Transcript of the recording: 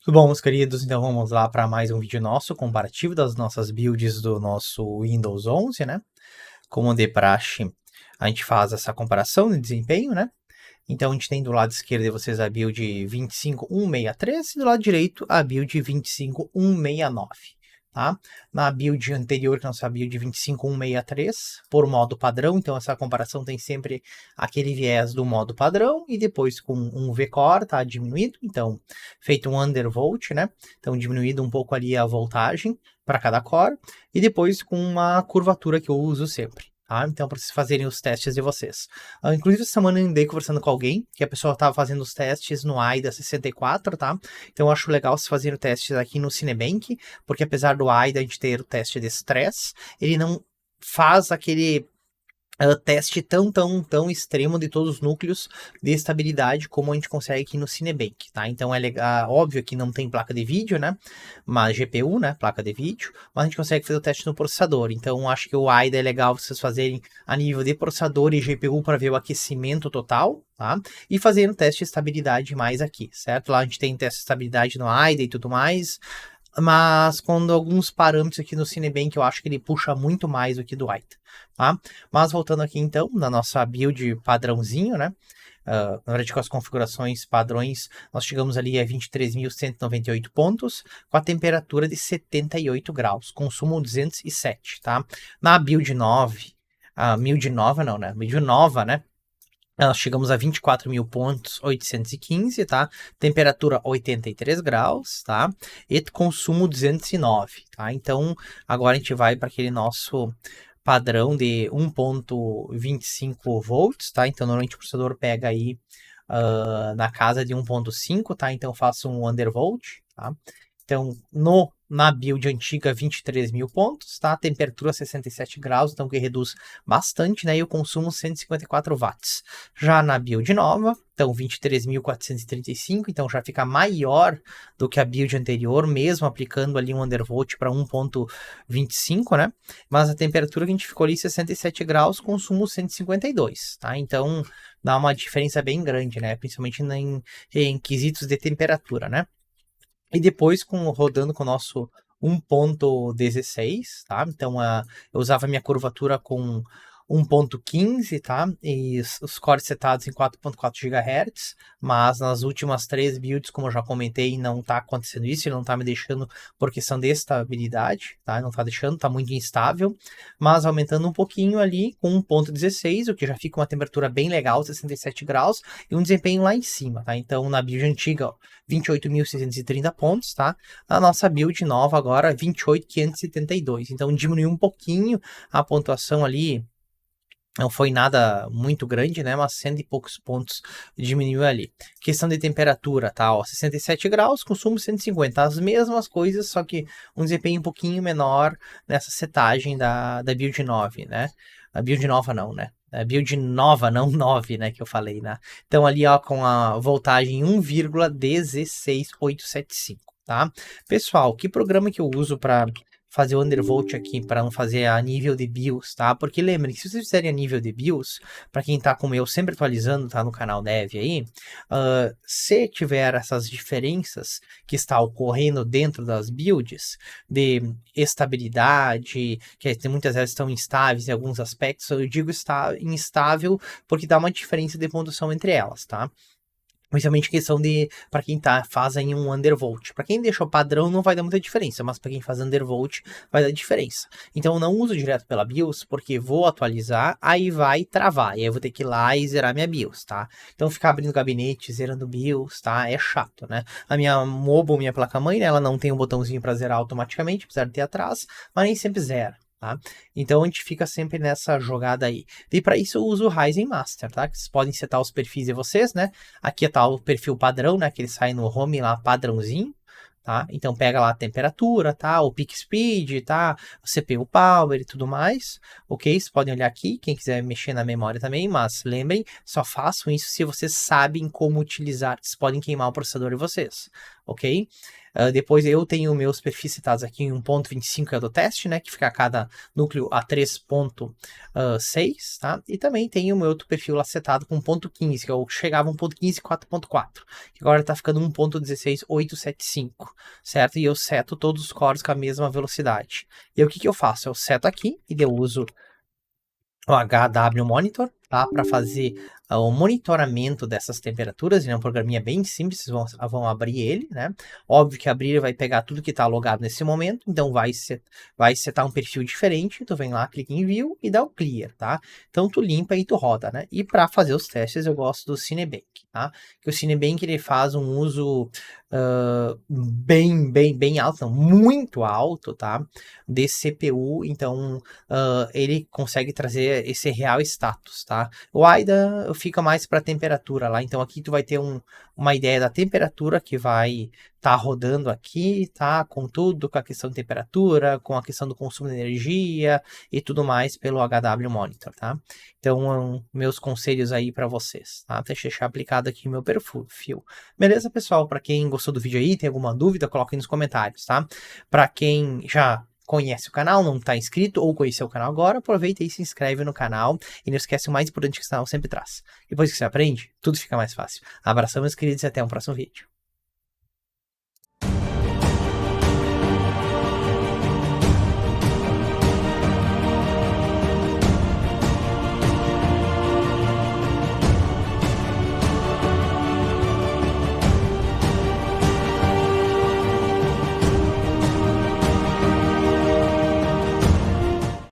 Tudo bom, meus queridos? Então vamos lá para mais um vídeo nosso, comparativo das nossas builds do nosso Windows 11, né? Como de praxe, a gente faz essa comparação de desempenho, né? Então a gente tem do lado esquerdo de vocês a build 25163 e do lado direito a build 25169. Tá? Na build anterior, que é a nossa build 25163, por modo padrão, então essa comparação tem sempre aquele viés do modo padrão, e depois com um VCore, tá? Diminuído, então feito um undervolt, né? Então diminuído um pouco ali a voltagem para cada core, e depois com uma curvatura que eu uso sempre. Tá? Então, para vocês fazerem os testes de vocês. Inclusive, essa semana eu andei conversando com alguém, que a pessoa estava fazendo os testes no AIDA 64, tá? Então, eu acho legal vocês fazerem testes aqui no Cinebench, porque apesar do AIDA a gente ter o teste de stress, ele não faz aquele teste tão extremo de todos os núcleos de estabilidade como a gente consegue aqui no Cinebench, tá? Então é legal, óbvio que não tem placa de vídeo, né? Mas GPU, né? Placa de vídeo, mas a gente consegue fazer o teste no processador. Então acho que o AIDA é legal vocês fazerem a nível de processador e GPU para ver o aquecimento total, tá? E fazer um teste de estabilidade mais aqui, certo? Lá a gente tem teste de estabilidade no AIDA e tudo mais. Mas quando alguns parâmetros aqui no Cinebench eu acho que ele puxa muito mais do que do AIDA, tá? Mas voltando aqui então, na nossa build padrãozinho, né? Na verdade, com as configurações padrões, nós chegamos ali a 23.198 pontos, com a temperatura de 78 graus, consumo 207, tá? Na build 9, build nova não, né? Build nova, né? Nós chegamos a 24.000 pontos, 815, tá? Temperatura 83 graus, tá? E consumo 209, tá? Então, agora a gente vai para aquele nosso padrão de 1.25 volts, tá? Então, normalmente o processador pega aí na casa de 1.5, tá? Então, eu faço um undervolt, tá? Então, na build antiga, 23.000 pontos, tá? Temperatura 67 graus, então que reduz bastante, né? E o consumo 154 watts. Já na build nova, então 23.435, então já fica maior do que a build anterior, mesmo aplicando ali um undervolt para 1.25, né? Mas a temperatura que a gente ficou ali 67 graus, consumo 152, tá? Então dá uma diferença bem grande, né? Principalmente em quesitos de temperatura, né? E depois rodando com o nosso 1.16, tá? Então eu usava minha curvatura com 1.15, tá? E os cores setados em 4.4 GHz, mas nas últimas 3 builds, como eu já comentei, não tá acontecendo isso, ele não tá me deixando por questão de estabilidade, tá? Não tá deixando, tá muito instável, mas aumentando um pouquinho ali com 1.16, o que já fica uma temperatura bem legal, 67 graus, e um desempenho lá em cima, tá? Então na build antiga, ó, 28.630 pontos, tá? A nossa build nova agora, 28.572. Então diminuiu um pouquinho a pontuação ali. Não foi nada muito grande, né? Mas 100 e poucos pontos diminuiu ali. Questão de temperatura, tá? Ó, 67 graus, consumo 150. As mesmas coisas, só que um desempenho um pouquinho menor nessa setagem da build 9, né? A build nova não, né? A build nova, não 9, né? Que eu falei, né? Então ali, ó, com a voltagem 1,16875, tá? Pessoal, que programa que eu uso para fazer o undervolt aqui para não fazer a nível de BIOS, tá? Porque lembrem que se vocês fizerem a nível de BIOS, para quem tá como eu sempre atualizando, tá no canal Dev aí, se tiver essas diferenças que está ocorrendo dentro das builds de estabilidade, que muitas vezes estão instáveis em alguns aspectos, eu digo instável porque dá uma diferença de pontuação entre elas, tá? Principalmente questão de, para quem faz aí um undervolt. Para quem deixou padrão não vai dar muita diferença, mas para quem faz undervolt vai dar diferença. Então eu não uso direto pela BIOS, porque vou atualizar, aí vai travar, e aí eu vou ter que ir lá e zerar minha BIOS, tá? Então ficar abrindo gabinete, zerando BIOS, tá? É chato, né? A minha mobile, minha placa-mãe, né, ela não tem um botãozinho para zerar automaticamente, apesar de ter atrás, mas nem sempre zera. Tá? Então a gente fica sempre nessa jogada aí. E para isso eu uso o Ryzen Master, tá? Que vocês podem setar os perfis de vocês, né? Aqui tá o perfil padrão, né? Que ele sai no home lá padrãozinho, tá? Então pega lá a temperatura, tá? O peak speed, tá? O CPU power e tudo mais, ok? Vocês podem olhar aqui, quem quiser mexer na memória também, mas lembrem, só façam isso se vocês sabem como utilizar. Vocês podem queimar o processador de vocês, ok? Depois eu tenho meus perfis setados aqui em 1.25, que é do teste, né? Que fica a cada núcleo a 3.6, tá? E também tenho o meu outro perfil lá setado com 1.15, que eu chegava a 1.15 4.4, que agora tá ficando 1.16.875, certo? E eu seto todos os cores com a mesma velocidade. E aí, o que eu faço? Eu seto aqui e eu uso o HW Monitor, tá? Para fazer o monitoramento dessas temperaturas. Ele é um programinha bem simples, vocês vão abrir ele, né? Óbvio que abrir vai pegar tudo que está logado nesse momento, então vai setar um perfil diferente. Tu vem lá, clica em View e dá o Clear, tá? Então tu limpa e tu roda, né? E para fazer os testes eu gosto do Cinebench, tá? Que o Cinebench ele faz um uso bem alto, não, muito alto, tá? De CPU, então ele consegue trazer esse real status, tá? O AIDA fica mais para temperatura lá, então aqui tu vai ter uma ideia da temperatura que vai estar rodando aqui, tá? Com tudo, com a questão de temperatura, com a questão do consumo de energia e tudo mais pelo HW Monitor, tá? Então, meus conselhos aí para vocês, tá? Deixa aplicado aqui o meu perfil. Beleza, pessoal? Para quem gostou do vídeo aí, tem alguma dúvida, coloque aí nos comentários, tá? Para quem já conhece o canal, não está inscrito ou conheceu o canal agora, aproveita e se inscreve no canal. E não esquece o mais importante que o canal sempre traz. Depois que você aprende, tudo fica mais fácil. Abração, meus queridos, e até o próximo vídeo.